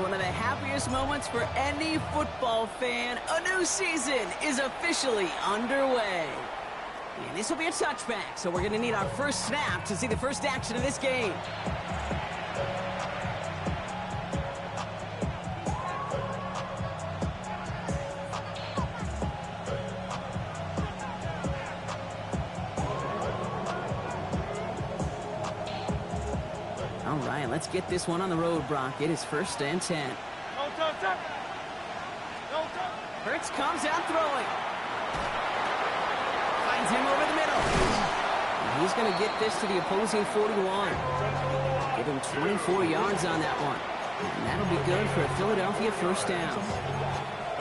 one of the happiest moments for any football fan. A new season is officially underway. And this will be a touchback, so we're going to need our first snap to see the first action of this game. All right, let's get this one on the road, Brock. It is 1st and 10. Hurts comes out throwing. Finds him over the middle. And he's going to get this to the opposing 41. Give him 24 yards on that one. And that'll be good for a Philadelphia first down.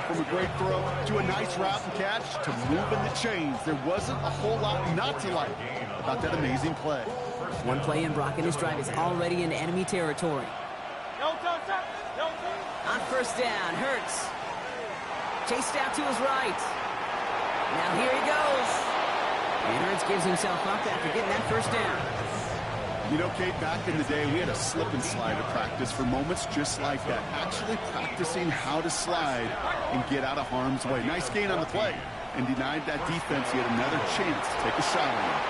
From a great throw to a nice route and catch to moving the chains. There wasn't a whole lot not to like about that amazing play. One play in, Brock, and his drive is already in enemy territory. On first down, Hurts. Chased out to his right. Now here he goes. And Hurts gives himself up after getting that first down. You know, Kate, back in the day, we had a slip and slide at practice for moments just like that. Actually practicing how to slide and get out of harm's way. Nice gain on the play. And denied that defense yet another chance to take a shot on him.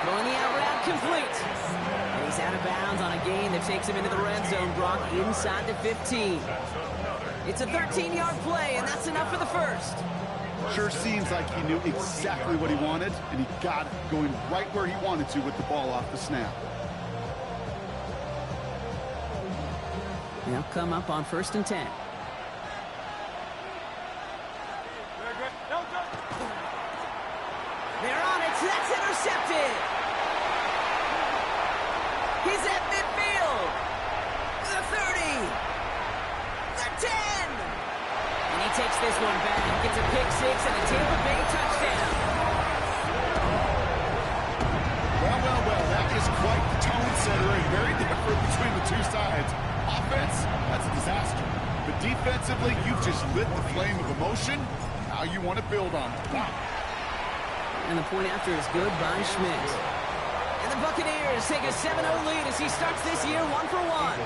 Going the out route, complete. And he's out of bounds on a gain that takes him into the red zone, Brock, inside the 15. It's a 13-yard play, and that's enough for the first. Sure seems like he knew exactly what he wanted, and he got it, going right where he wanted to with the ball off the snap. They'll come up on 1st and 10. They're on it. That's intercepted. He's at midfield. The 30. The 10. And he takes this one back. Gets a pick six and a Tampa Bay touchdown. Well, that is quite the tone setter and very different between the two sides. Offense, that's a disaster. But defensively, you've just lit the flame of emotion. Now you want to build on it. Wow. And the point after is good by Schmidt. And the Buccaneers take a 7-0 lead as he starts this year 1-for-1.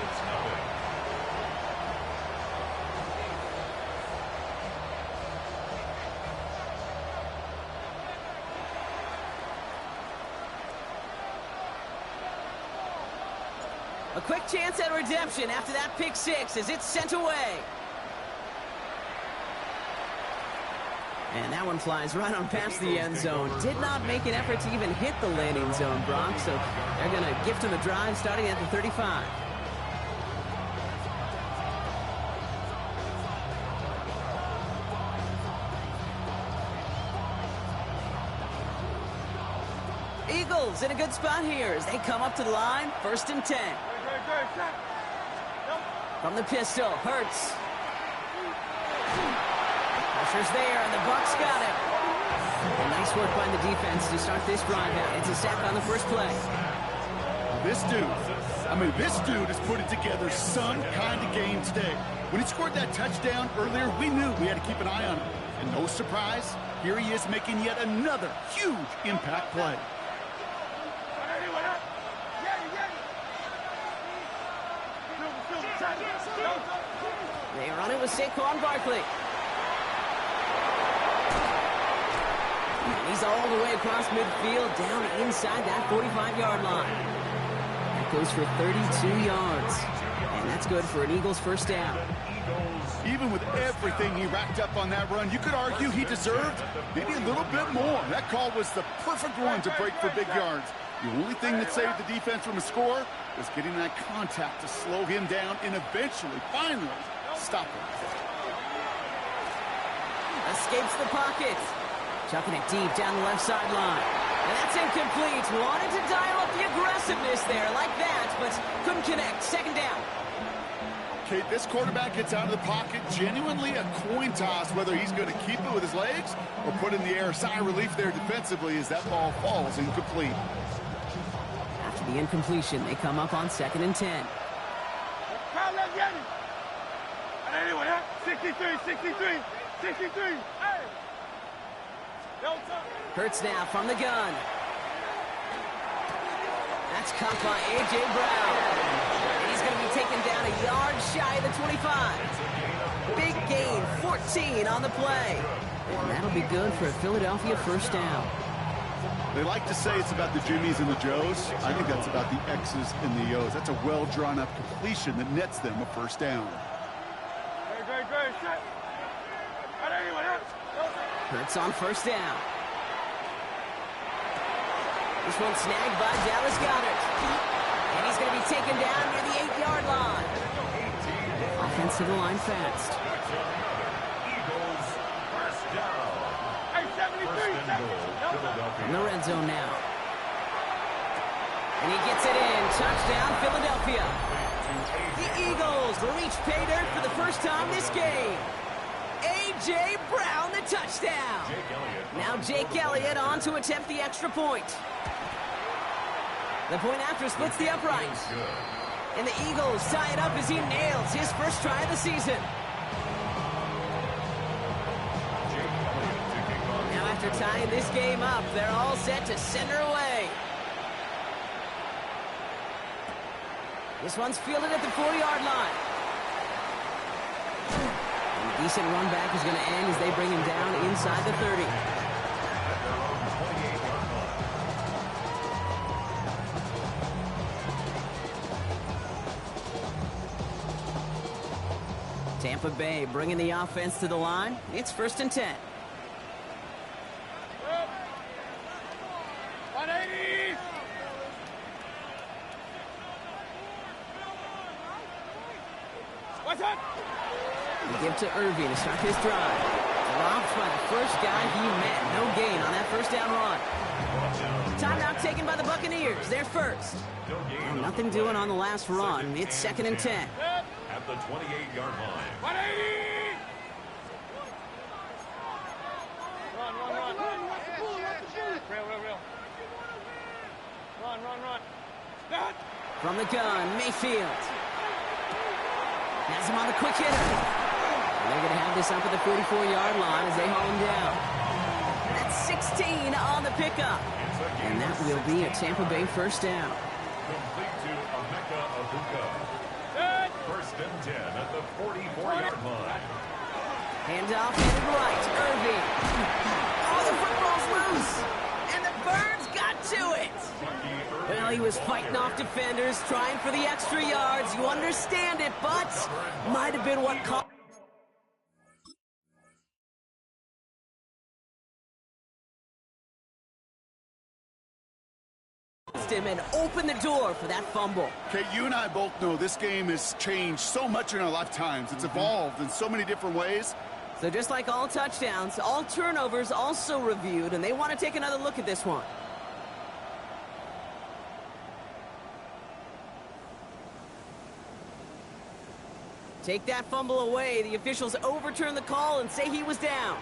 A quick chance at redemption after that pick six as it's sent away. And that one flies right on past the end zone. Did not make an effort to even hit the landing zone, Brock. So they're going to gift him a drive starting at the 35. Eagles in a good spot here as they come up to the line. 1st and 10. From the pistol, Hurts. Pressure's there, and the Bucs got it. And nice work by the defense to start this drive out. It's a sack on the first play. This dude is putting together some kind of game today. When he scored that touchdown earlier, we knew we had to keep an eye on him. And no surprise, here he is making yet another huge impact play. They run it with Saquon Barkley. And he's all the way across midfield, down inside that 45-yard line. That goes for 32 yards. And that's good for an Eagles first down. Even with everything he racked up on that run, you could argue he deserved maybe a little bit more. That call was the perfect one to break for big yards. The only thing that saved the defense from a score was getting that contact to slow him down and eventually, finally, stop him. Escapes the pocket. Chucking it deep down the left sideline. And that's incomplete. Wanted to dial up the aggressiveness there like that, but couldn't connect. 2nd down. Kate, this quarterback gets out of the pocket, genuinely a coin toss whether he's going to keep it with his legs or put in the air. Sigh of relief there defensively as that ball falls incomplete. After the incompletion, they come up on 2nd and 10. 63. Hurts now from the gun. That's caught by A.J. Brown. And he's going to be taken down a yard shy of the 25. Big gain, 14 on the play. And that'll be good for a Philadelphia first down. They like to say it's about the Jimmies and the Joes. I think that's about the X's and the O's. That's a well-drawn-up completion that nets them a first down. Hurts on first down. This one snagged by Dallas Goedert. And he's going to be taken down near the 8-yard line. Offense to the line fast. Eagles first down. In the red zone now. And he gets it in. Touchdown, Philadelphia. The Eagles will reach pay dirt for the first time this game. A.J. Brown, the touchdown. Now Jake Elliott on to attempt the extra point. The point after splits the upright. And the Eagles tie it up as he nails his first try of the season. Now after tying this game up, they're all set to send her away. This one's fielded at the 40-yard line. And a decent run back is going to end as they bring him down inside the 30. Tampa Bay bringing the offense to the line. It's 1st and 10. 180. What's up? We give to Irving to start his drive. Dropped by the first guy he met. No gain on that first down run. Timeout taken by the Buccaneers. They're first. And nothing doing on the last run. It's 2nd and 10. At the 28-yard line. 180. Run. Real. Run. Start. From the gun, Mayfield. Has him on the quick hitter. And they're going to have this up at the 44-yard line as they haul him down. That's 16 on the pickup. And that will be a Tampa Bay first down. Complete to Emeka Abuka. Good. 1st and 10 at the 44-yard line. Handoff headed right. Irving. Oh, the football's loose. And the Birds got to it. Well, he was fighting off defenders, trying for the extra yards. You understand it, but might have been what cost him and opened the door for that fumble. Okay, you and I both know this game has changed so much in our lifetimes. It's evolved in so many different ways. So just like all touchdowns, all turnovers also reviewed, and they want to take another look at this one. Take that fumble away. The officials overturn the call and say he was down.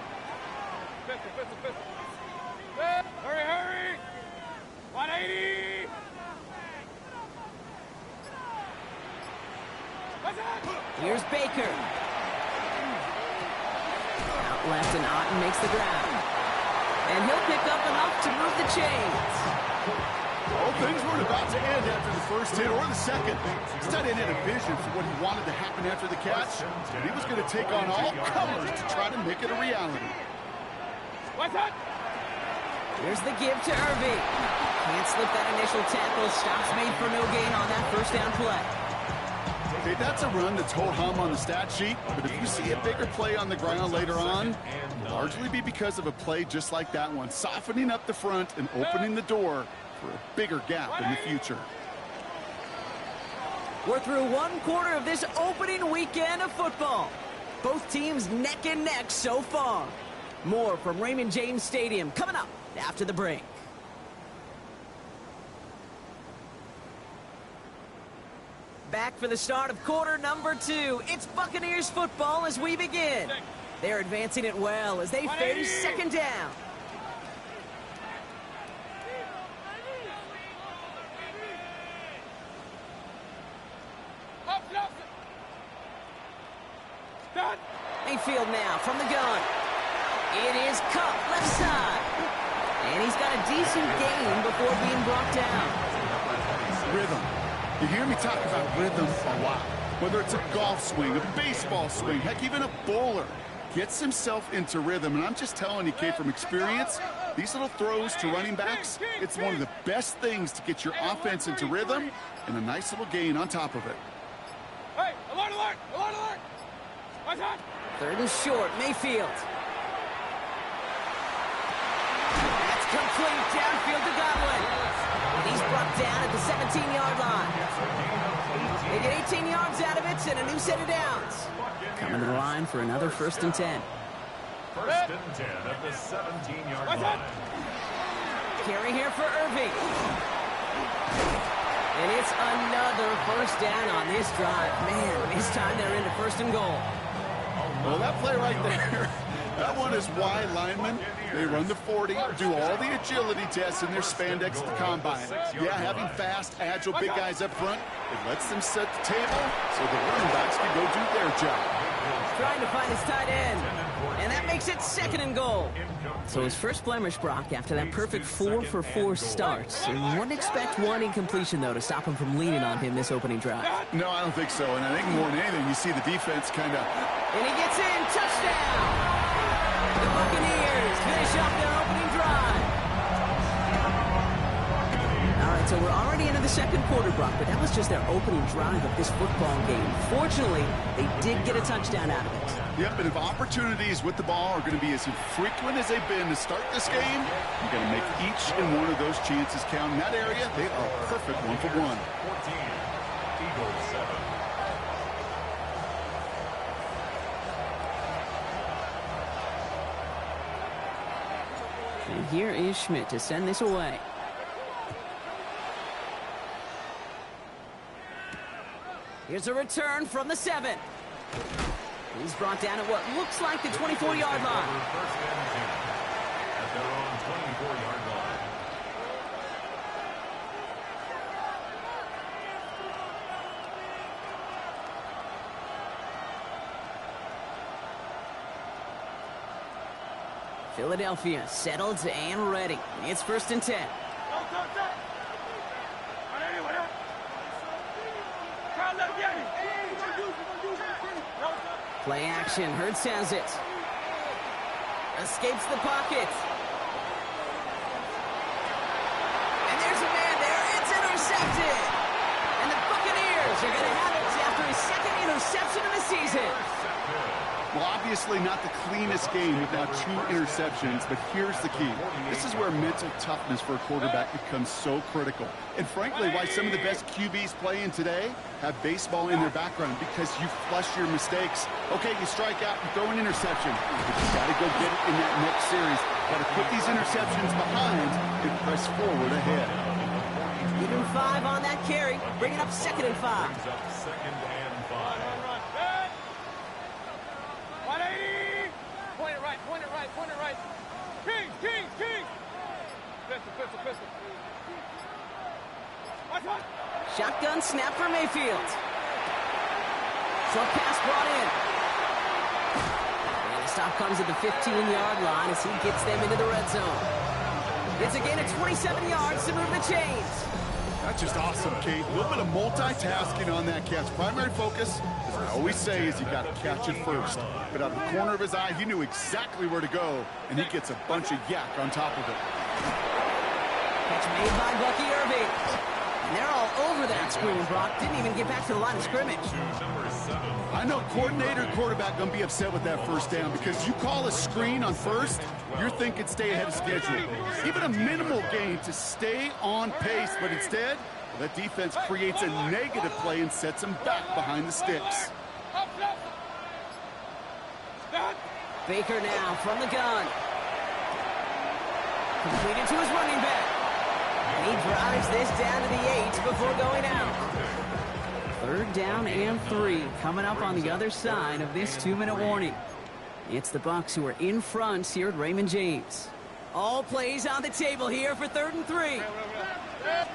Pistol. Hurry. 180. What's up? Here's Baker. Out left and Otten makes the grab. And he'll pick up enough to move the chains. Well, things weren't about to end after the first hit or the second. This tight end had a vision for what he wanted to happen after the catch. And he was going to take on all comers to try to make it a reality. What's up? Here's the give to Irving. Can't slip that initial tackle. Stops made for no gain on that first down play. Okay, that's a run that's ho-hum on the stat sheet, but if you see a bigger play on the ground later on, it'll largely be because of a play just like that one, softening up the front and opening the door for a bigger gap in the future. We're through one quarter of this opening weekend of football. Both teams neck and neck so far. More from Raymond James Stadium coming up after the break. Back for the start of quarter number 2. It's Buccaneers football as we begin. They're advancing it well as they face second down. Mayfield now from the gun. It is Cup left side. And he's got a decent gain before being brought down. Rhythm. You hear me talk about rhythm a lot. Whether it's a golf swing, a baseball swing, heck, even a bowler gets himself into rhythm. And I'm just telling you, kid, from experience, these little throws to running backs, it's one of the best things to get your offense into rhythm and a nice little gain on top of it. Hey, alert, alert, alert, alert. What's that? Third and short, Mayfield. That's complete downfield to Godwin. And he's brought down at the 17-yard line. They get 18 yards out of it and a new set of downs. Coming to the line for another 1st and 10. 1st and 10 at the 17-yard line. Carry here for Irving. And it's another 1st down on this drive. Man, this time they're into 1st and goal. Well, that play right there, that one is wide linemen. They run the 40, do all the agility tests in their spandex at the combine. Yeah, having fast, agile, big guys up front, it lets them set the table so the running backs can go do their job. Trying to find his tight end. And that makes it 2nd and goal. So his first blemish, Brock, after that perfect 4-for-4 start. And you wouldn't expect one incompletion, though, to stop him from leaning on him this opening drive. No, I don't think so. And I think more than anything, you see the defense kind of... And he gets in. Touchdown! The Buccaneers finish off their opening drive. All right, so we're already into the 2nd quarter, Brock, but that was just their opening drive of this football game. Fortunately, they did get a touchdown out of it. Yep, and if opportunities with the ball are going to be as infrequent as they've been to start this game, you're going to make each and one of those chances count. In that area, they are perfect 1-for-1. 14, Eagles 7. And here is Schmidt to send this away. Here's a return from the 7. He's brought down at what looks like the 24-yard line. 1st and 10 at their own 24-yard line. Philadelphia settled and ready. It's 1st and 10. Play action. Hurts has it. Escapes the pocket. And there's a man there. It's intercepted. And the Buccaneers are going to have it after his 2nd interception of the season. Well, obviously not the cleanest game with now 2 interceptions, but here's the key. This is where mental toughness for a quarterback becomes so critical. And frankly, why some of the best QBs playing today have baseball in their background, because you flush your mistakes. Okay, you strike out, you throw an interception, but you got to go get it in that next series. Got to put these interceptions behind and press forward ahead. Even 5 on that carry, bringing up 2nd and 5. Brings up 2nd and 5. 180! Point it right, point it right, point it right. King, king, king! Pistol, pistol, pistol. Watch out! Shotgun snap for Mayfield. Short pass brought in. And the stop comes at the 15-yard line as he gets them into the red zone. It's a gain of 27 yards to move the chains. That's just awesome, Kate. A little bit of multitasking on that catch. Primary focus, as I always say, is you got to catch it first. But out of the corner of his eye, he knew exactly where to go, and he gets a bunch of yak on top of it. Catch made by Bucky Irving. And they're all over that screen, Brock. Didn't even get back to the line of scrimmage. I know coordinator and quarterback going to be upset with that 1st down, because you call a screen on 1st, you're thinking stay ahead of schedule. Even a minimal gain to stay on pace, but instead, that defense creates a negative play and sets them back behind the sticks. Baker now from the gun. Completed to his running back. And he drives this down to the 8 before going out. 3rd down and 3 coming up on the other side of this 2-minute warning. It's the Bucs who are in front here at Raymond James. All plays on the table here for 3rd and 3. That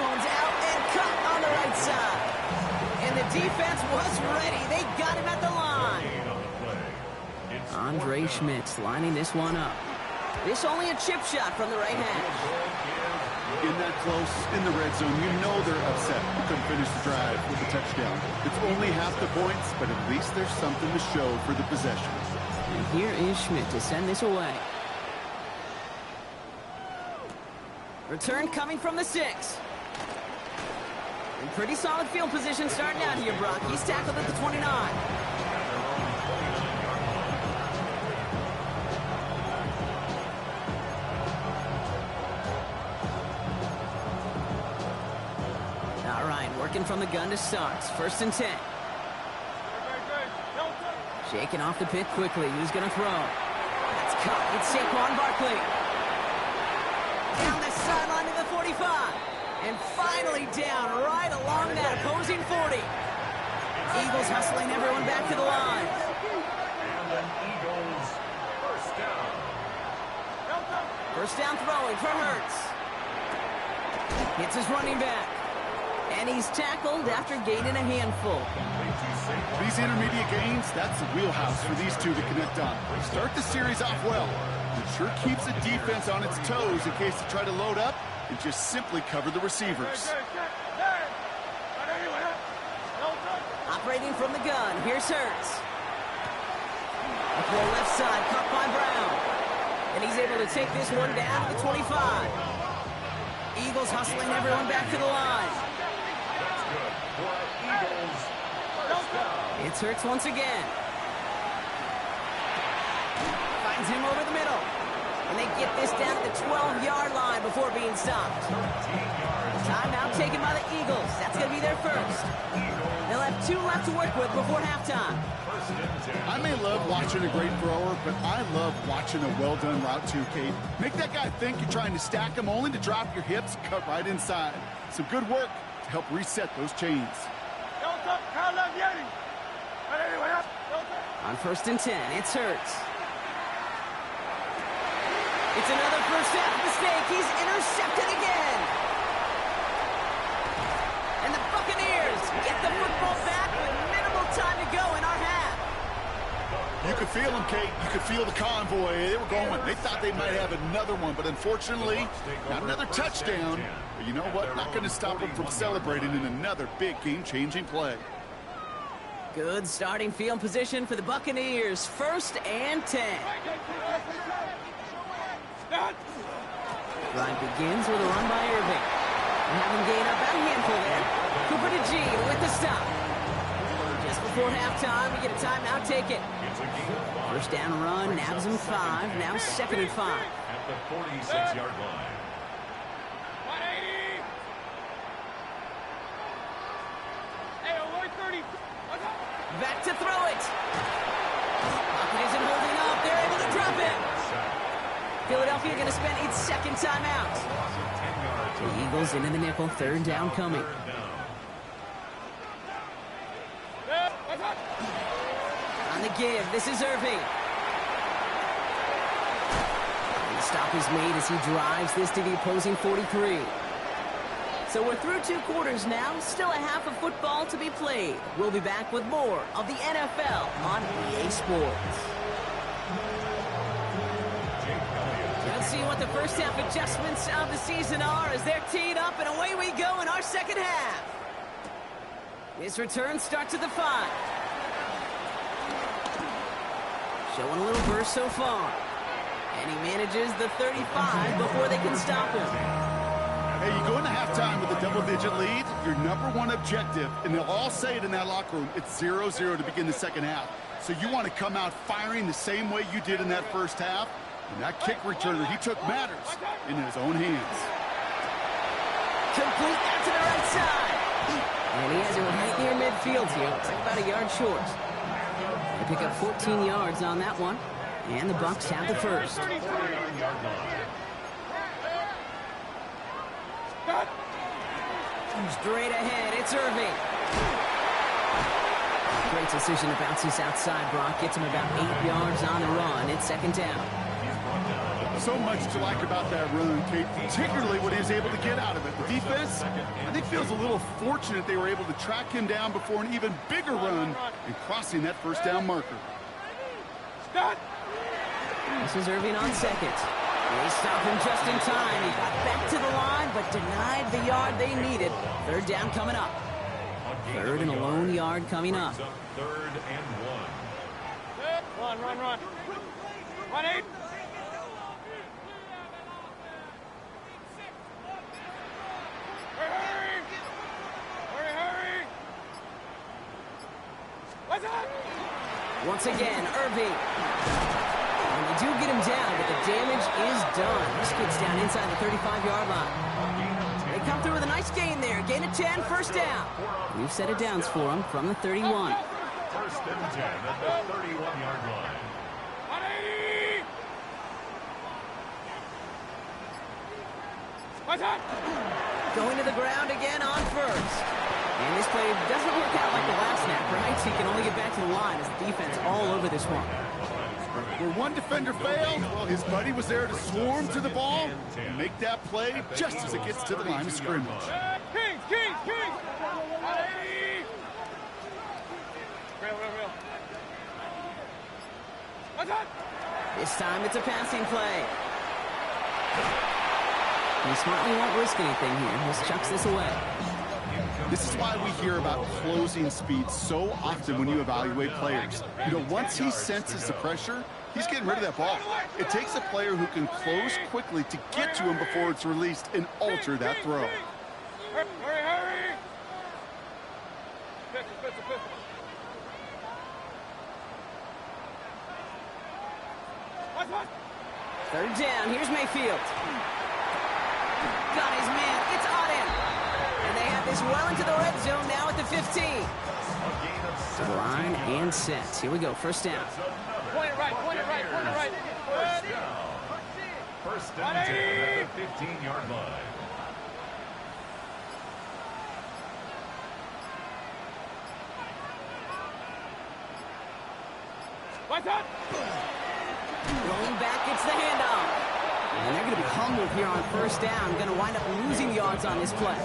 one's out and cut on the right side. And the defense was ready. They got him at the line. Andre Schmidt lining this one up. This only a chip shot from the right hash. In that close, in the red zone, you know they're upset. You couldn't finish the drive with a touchdown. It's only half the points, but at least there's something to show for the possession. And here is Schmidt to send this away. Return coming from the 6. In pretty solid field position starting out here, Brock. He's tackled at the 29. All right, working from the gun to start. 1st and 10. Shaking off the pit quickly. Who's going to throw? That's caught. It's Saquon Barkley. Down the sideline to the 45. And finally down right along that opposing 40. Eagles hustling everyone back to the line. And then Eagles first down. First down throwing for Hurts. Hits his running back. And he's tackled after gaining a handful. These intermediate gains, that's the wheelhouse for these two to connect on. Start the series off well. It sure keeps the defense on its toes in case they try to load up and just simply cover the receivers. Operating from the gun, here's Hurts. Up the left side, caught by Brown. And he's able to take this one down to the 25. Eagles hustling everyone back to the line. That's good for Eagles first down. It's Hurts once again. Finds him over the middle. And they get this down to the 12-yard line before being stopped. Timeout taken by the Eagles. That's going to be their first. They'll have 2 left to work with before halftime. I may love watching a great thrower, but I love watching a well-done route too, Kate. Make that guy think you're trying to stack him only to drop your hips, cut right inside. Some good work to help reset those chains. On 1st and 10, it's Hurts. It's another first half mistake. He's intercepted again. And the Buccaneers get the football back with minimal time to go in our half. You could feel them, Kate. You could feel the convoy. They were going. They thought they might have another one, but unfortunately, not another touchdown. But you know what? Not going to stop them from celebrating in another big game-changing play. Good starting field position for the Buccaneers. 1st and 10. Drive begins with a run by Irving. And have him gain up about a handful there. Cooper to G with the stop. Just before halftime, we get a timeout taken. First down run, nabs him 5. Now 2nd and 5. At the 46-yard line. 180. Hey, 130. Back to throw it. Pocket isn't holding up. They're able to drop it. Philadelphia going to spend its 2nd timeout. The Eagles into the nickel. 3rd down coming. On the give, this is Irving. The stop is made as he drives this to the opposing 43. So we're through 2 quarters now. Still a half of football to be played. We'll be back with more of the NFL on EA Sports. We'll see what the first half adjustments of the season are as they're teed up, and away we go in our 2nd half. This return starts at the 5. Showing a little burst so far. And he manages the 35 before they can stop him. Hey, you go into halftime with a double-digit lead, your #1 objective, and they'll all say it in that locker room, it's 0-0 to begin the 2nd half. So you want to come out firing the same way you did in that first half. And that kick returner he took matters in his own hands. Complete out to the right side. And he has it right near midfield here. It's like about a yard short. They pick up 14 yards on that one. And the Bucs have the first. Straight ahead, it's Irving. Great decision to bounce this outside. Brock gets him about 8 yards on the run. It's 2nd down. So much to like about that run, Kate, particularly what he was able to get out of it. The defense, I think, feels a little fortunate they were able to track him down before an even bigger run and crossing that first down marker. This is Irving on 2nd. They stopped him just in time. He got back to the line, but denied the yard they needed. Third down coming up. Third and a lone yard coming up. Third and 1. Run. 1-8. Hurry. What's up? Once again, Irving. And they do get him down, but the damage is done. This kid's down inside the 35-yard line. They come through with a nice gain there. Gain of 10, first down. We've set it downs for him from the 31. First and 10 at the 31-yard line. 180. What's up? Going to the ground again on first. And this play doesn't work out like the last snap, right? He can only get back to the line as the defense all over this one. Where one defender failed, well, his buddy was there to swarm to the ball and make that play just as it gets to the line of scrimmage. Kings. 180. Real. What's up? This time it's a passing play. He smartly won't risk anything here. Just chucks this away. This is why we hear about closing speed so often when you evaluate players. You know, once he senses the pressure, he's getting rid of that ball. It takes a player who can close quickly to get to him before it's released and alter that throw. Hurry. Pistol. What? Third down. Here's Mayfield. Got his man. It's Auden. And they have this well into the red zone now at the 15. Line and set. Here we go. First down. Point it right. First and 10 at the 15-yard line. What's up? Rolling back, it's the handoff. And they're going to be humbled here on first down. Going to wind up losing yards on this play.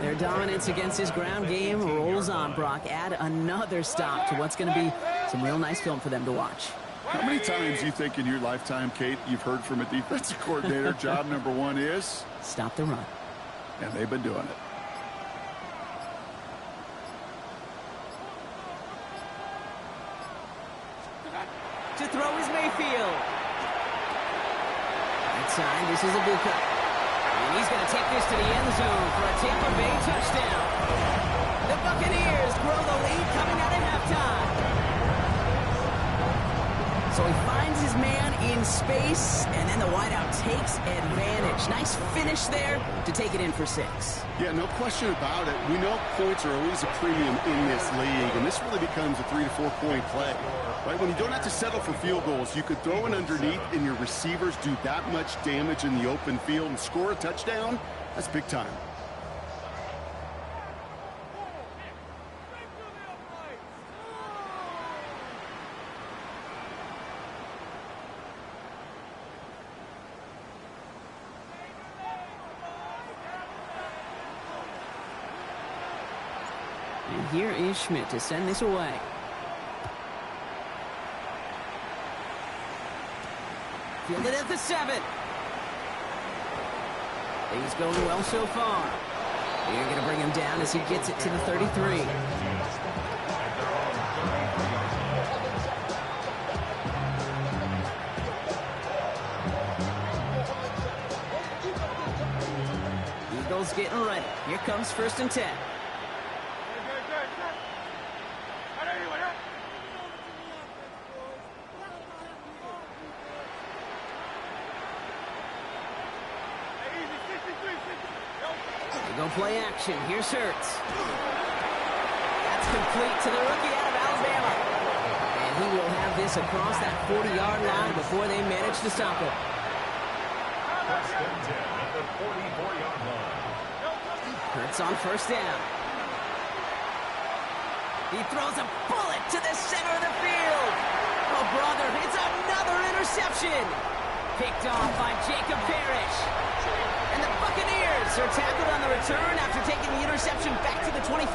Their dominance against his ground game rolls on, Brock. Add another stop to what's going to be some real nice film for them to watch. How many times do you think in your lifetime, Kate, you've heard from a defensive coordinator, job number one is? Stop the run. And they've been doing it. To throw is Mayfield. That time, this is a Bucca. And he's going to take this to the end zone for a Tampa Bay touchdown. The Buccaneers grow the lead coming out at halftime. So he finds his man in space, and then the wideout takes advantage. Nice finish there to take it in for 6. Yeah, no question about it. We know points are always a premium in this league, and this really becomes a 3 to 4 point play. Right? When you don't have to settle for field goals, you could throw it underneath and your receivers do that much damage in the open field and score a touchdown. That's big time. And here is Schmidt to send this away. Fielded at the 7. Things going well so far. They're going to bring him down as he gets it to the 33. Eagles getting ready. Here comes first and 10. Go play action. Here's Hurts. That's complete to the rookie out of Alabama. And he will have this across that 40-yard line before they manage to stop it. First and 10 at the 44-yard line. Hurts on first down. He throws a bullet to the center of the field. Oh, brother, it's another interception. Picked off by Jacob Parrish. And the Buccaneers are tackled on the return after taking the interception back to the 25.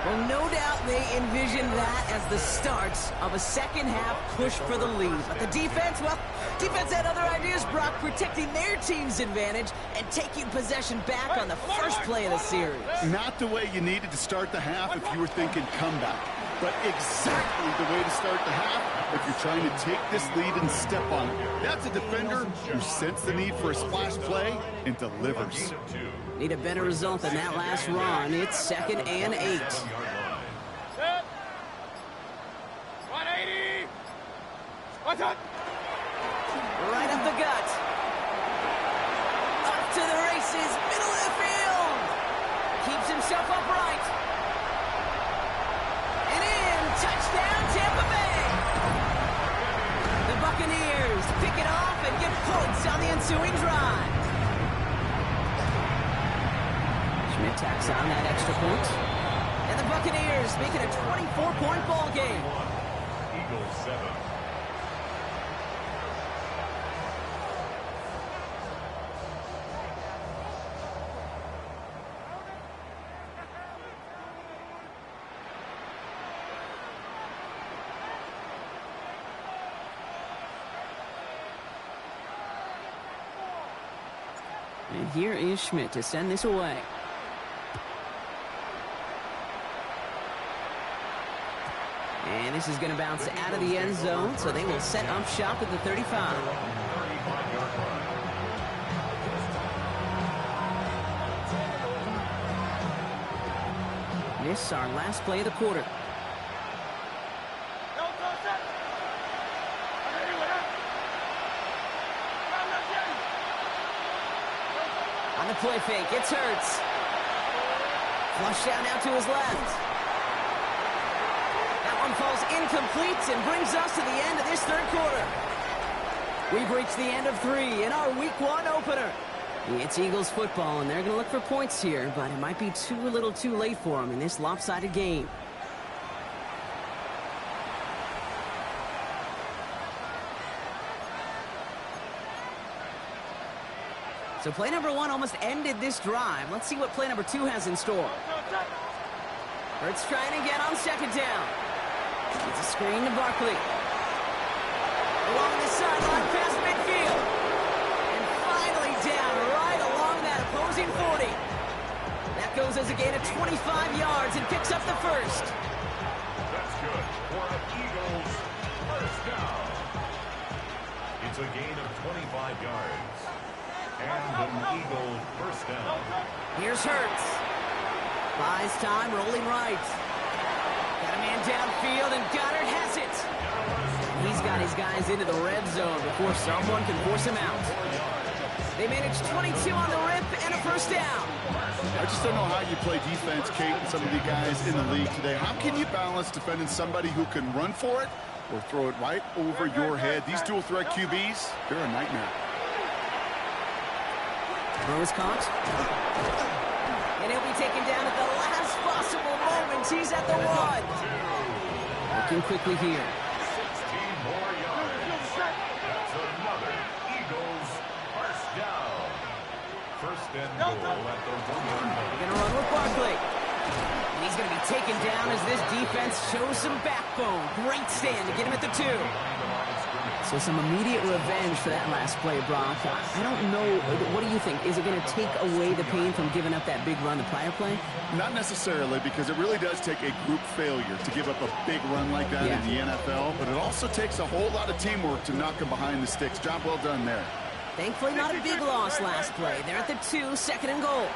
Well, no doubt they envisioned that as the start of a second-half push for the lead. But the defense, well, defense had other ideas, Brock, protecting their team's advantage and taking possession back on the first play of the series. Not the way you needed to start the half if you were thinking comeback, but exactly the way to start the half if you're trying to take this lead and step on it. That's a defender who sensed the need for a splash play and delivers. Need a better result than that last run. It's 2nd and 8. Set. 180. What's up? Right up the gut. Up to the races, middle of the field. Keeps himself upright. And in, touchdown Tampa Bay. The Buccaneers pick it off and get points on the ensuing drive. Schmidt tacks on that extra point. And the Buccaneers make it a 24-point ball game. Eagles 7. And here is Schmidt to send this away. And this is going to bounce out of the end zone, so they will set up shop at the 35. This our last play of the quarter. On the play fake, it's Hurts. Flush down now to his left. That one falls incomplete and brings us to the end of this third quarter. We've reached the end of 3 in our Week 1 opener. It's Eagles football, and they're going to look for points here, but it might be too little too late for them in this lopsided game. So play number 1 almost ended this drive. Let's see what play number 2 has in store. Hurts trying again on second down. It's a screen to Barkley. Along the sideline past midfield. And finally down right along that opposing 40. That goes as a gain of 25 yards and picks up the first. That's good for an Eagles first down. It's a gain of 25 yards. And an Eagle first down. Here's Hurts. Buys time, rolling right. Got a man downfield, and Goddard has it. He's got his guys into the red zone before someone can force him out. They managed 22 on the rip and a first down. I just don't know how you play defense, Kate, and some of the guys in the league today. How can you balance defending somebody who can run for it or throw it right over your head? These dual threat QBs, they're a nightmare. Throw is caught. And he'll be taken down at the last possible moment. He's at the 1. Looking quickly here. 16 more yards. That's another Eagles first down. First and goal at the 1-yard line. They're going to run with Barkley. And he's going to be taken down as this defense shows some backbone. Great stand to get him at the 2. So some immediate revenge for that last play, Brock. I don't know. What do you think? Is it going to take away the pain from giving up that big run the prior play? Not necessarily, because it really does take a group failure to give up a big run like that in the NFL, but it also takes a whole lot of teamwork to knock them behind the sticks. Job well done there. Thankfully, not a big loss last play. They're at the 2, 2nd and goal.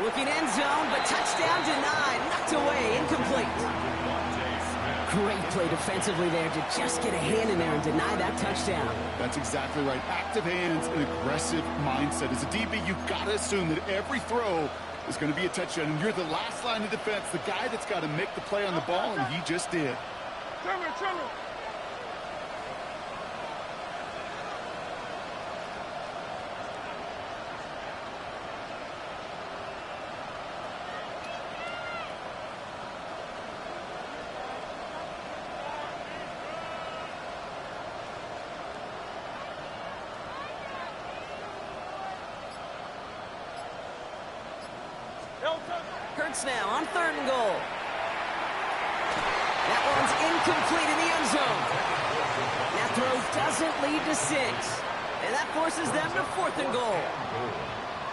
Looking end zone, but touchdown denied. Knocked away, incomplete. Great play defensively there to just get a hand in there and deny that touchdown. That's exactly right. Active hands and aggressive mindset. As a DB, you've got to assume that every throw is going to be a touchdown. And you're the last line of defense, the guy that's got to make the play on the ball, and he just did. Hurts now on 3rd and goal. That one's incomplete in the end zone. That throw doesn't lead to 6. And that forces them to 4th and goal.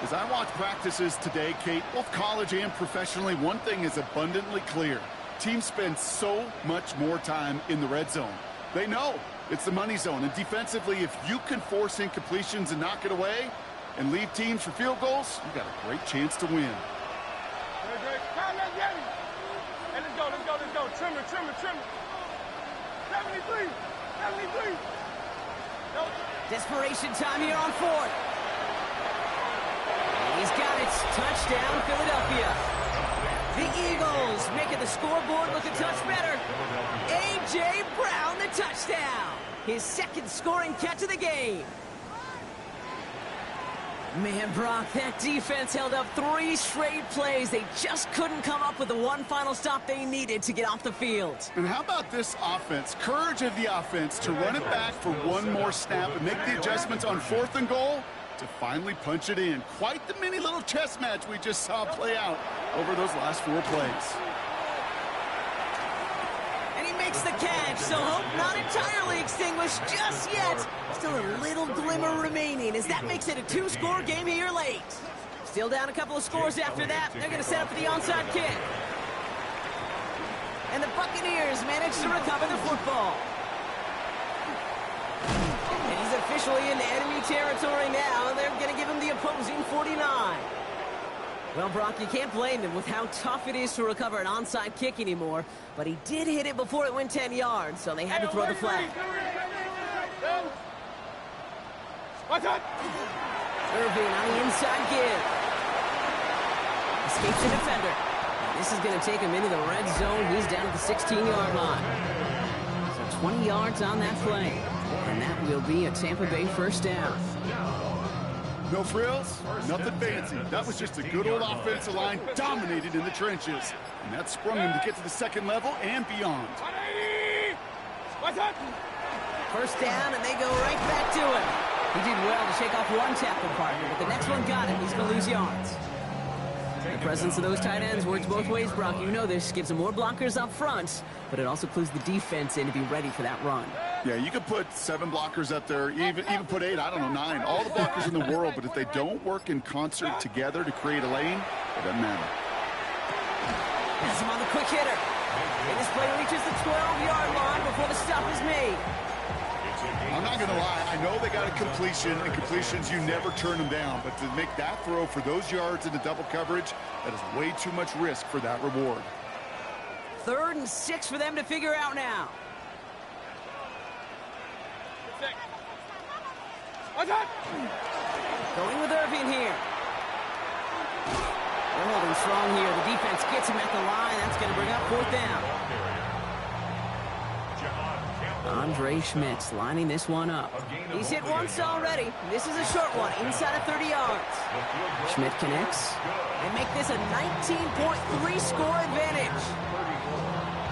As I watch practices today, Kate, both college and professionally, one thing is abundantly clear. Teams spend so much more time in the red zone. They know it's the money zone. And defensively, if you can force incompletions and knock it away and leave teams for field goals, you got a great chance to win. Hey, let's go. Trim it. 73. Nope. Desperation time here on 4th. He's got it. Touchdown, Philadelphia. The Eagles making the scoreboard look a touch better. A.J. Brown, the touchdown. His 2nd scoring catch of the game. Man, Brock, that defense held up 3 straight plays. They just couldn't come up with the one final stop they needed to get off the field. And how about this offense? Courage of the offense to run it back for one more snap and make the adjustments on 4th and goal to finally punch it in. Quite the mini little chess match we just saw play out over those last 4 plays. Makes the catch, so hope not entirely extinguished just yet. Still a little glimmer remaining as that makes it a 2-score game here late. Still down a couple of scores after that. They're going to set up for the onside kick. And the Buccaneers manage to recover the football. And he's officially into enemy territory now. They're going to give him the opposing 49. Well, Brock, you can't blame him with how tough it is to recover an onside kick anymore. But he did hit it before it went 10 yards, so they had to throw the flag. Irvin on the inside give. Escapes the defender. This is going to take him into the red zone. He's down at the 16-yard line. So 20 yards on that play. And that will be a Tampa Bay 1st down. No frills, nothing fancy. That was just a good old offensive line dominated in the trenches. And that sprung him to get to the 2nd level and beyond. 1st down, and they go right back to him. He did well to shake off one tackle partner, but the next one got him. He's going to lose yards. The presence of those tight ends works both ways, Brock. You know this. Gives them more blockers up front, but it also clues the defense in to be ready for that run. Yeah, you could put 7 blockers up there, even put 8, I don't know, 9. All the blockers in the world, but if they don't work in concert together to create a lane, it doesn't matter. Has him on the quick hitter. And this play reaches the 12-yard line before the stop is made. I'm not going to lie. I know they got a completion, and completions, you never turn them down. But to make that throw for those yards into double coverage, that is way too much risk for that reward. 3rd and 6 for them to figure out now. Going with Irvin here. They're holding strong here. The defense gets him at the line. That's going to bring up 4th down. Andre Schmitz lining this one up. He's hit once already. This is a short one, inside of 30 yards. Schmidt connects. And make this a 19.3 score advantage.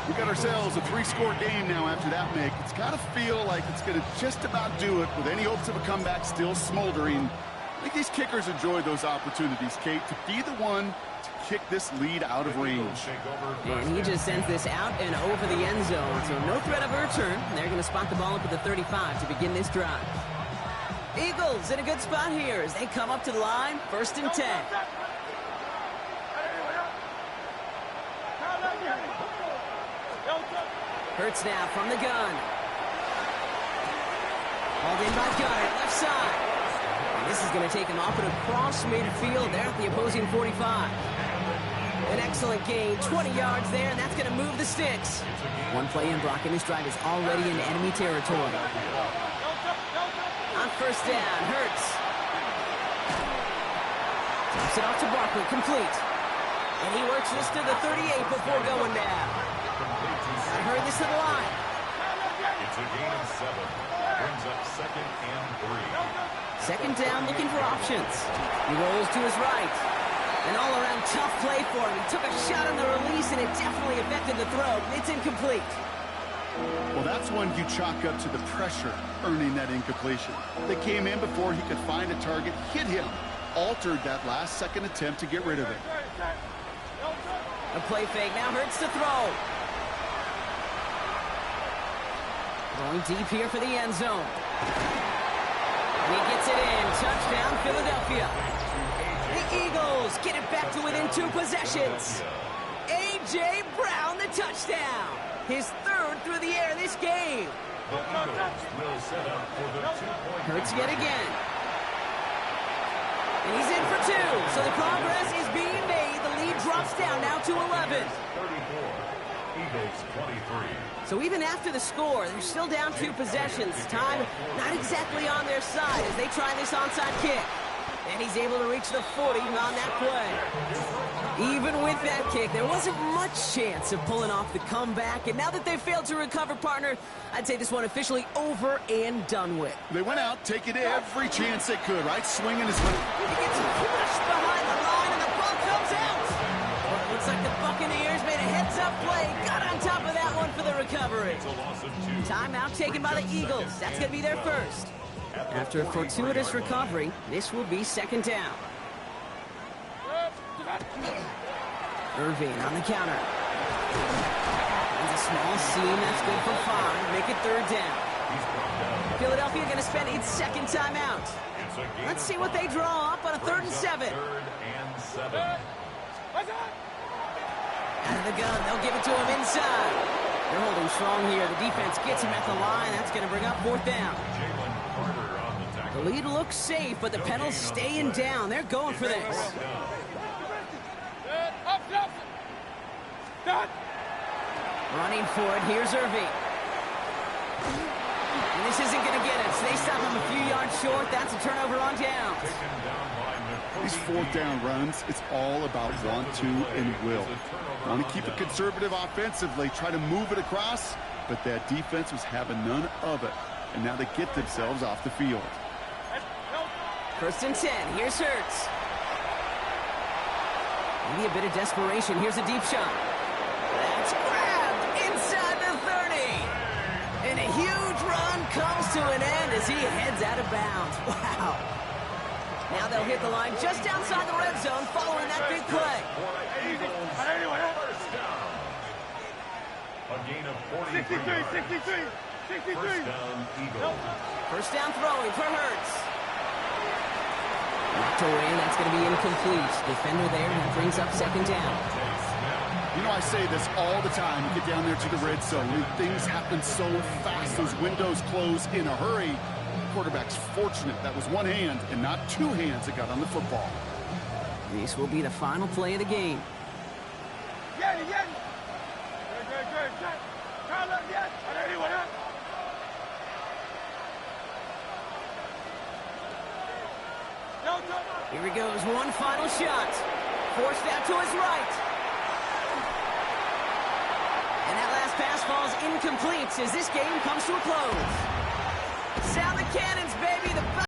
We got ourselves a 3-score game now after that make. It's got to feel like it's going to just about do it with any hopes of a comeback still smoldering. I think these kickers enjoy those opportunities, Kate, to be the one to kick this lead out of range. And he just sends this out and over the end zone, so no threat of a return. They're going to spot the ball up at the 35 to begin this drive. Eagles in a good spot here as they come up to the line, 1st and 10. Hurts now from the gun. Hauled in by Gunner, left side. And this is going to take him off and across midfield there at the opposing 45. An excellent gain, 20 yards there, and that's going to move the sticks. One play in, Brock, and this drive is already in enemy territory. On 1st down, Hurts. Drops it off to Barkley, complete. And he works this to the 38 before going down. I heard this to the line. It's a gain of 7. Brings up 2nd and 3. 2nd down, looking for options. He rolls to his right. An all-around tough play for him. He took a shot on the release, and it definitely affected the throw. It's incomplete. Well, that's one you chalk up to the pressure earning that incompletion. They came in before he could find a target, hit him, altered that last-second attempt to get rid of it. A play fake. Now Hurts to throw. Going deep here for the end zone. And he gets it in. Touchdown, Philadelphia. The Eagles get it back to within 2 possessions. A.J. Brown, the touchdown. His 3rd through the air this game. The Eagles will set up for the 2-point. Hurts yet again. And he's in for 2. So the progress is being made. The lead drops down now to 11. 34. Eagles 23. So even after the score, they're still down 2 possessions. Time not exactly on their side as they try this onside kick. And he's able to reach the 40 on that play. Even with that kick, there wasn't much chance of pulling off the comeback. And now that they've failed to recover, partner, I'd say this one officially over and done with. They went out taking every chance they could, right? Swinging his... He gets pushed behind the line, and the ball comes out. Well, it looks like the Buccaneers made a heads-up play. Got on top of that one for the recovery. It's a loss of 2. Timeout taken by the Eagles. That's going to be their first. After a fortuitous recovery, this will be 2nd down. Irving on the counter. Finds a small seam. That's good for 5. Make it 3rd down. Philadelphia going to spend its 2nd timeout. Let's see what they draw up on a 3rd and 7. 3rd and 7. Out of the gun. They'll give it to him inside. They're holding strong here. The defense gets him at the line. That's going to bring up 4th down. The lead looks safe, but the pedals staying down. They're going for this. Running for it. Here's Irving. And this isn't going to get it. So they stop him a few yards short. That's a turnover on downs. These 4th down runs, it's all about want to and will. Want to keep it conservative offensively, try to move it across, but that defense was having none of it. And now they get themselves off the field. 1st and 10. Here's Hurts. Maybe a bit of desperation. Here's a deep shot. That's grabbed inside the 30. And a huge run comes to an end as he heads out of bounds. Wow. Now they'll hit the line just outside the red zone following that big play. First down. A gain of 43 yards. 63. First down, Eagles. 1st down throwing for Hurts. Knocked away, that's going to be incomplete. Defender there, that brings up 2nd down. You know, I say this all the time. You get down there to the red zone, and things happen so fast. Those windows close in a hurry. Quarterback's fortunate that was 1 hand and not 2 hands that got on the football. This will be the final play of the game. Here he goes, one final shot. Forced out to his right. And that last pass falls incomplete as this game comes to a close. Sound the cannons, baby. The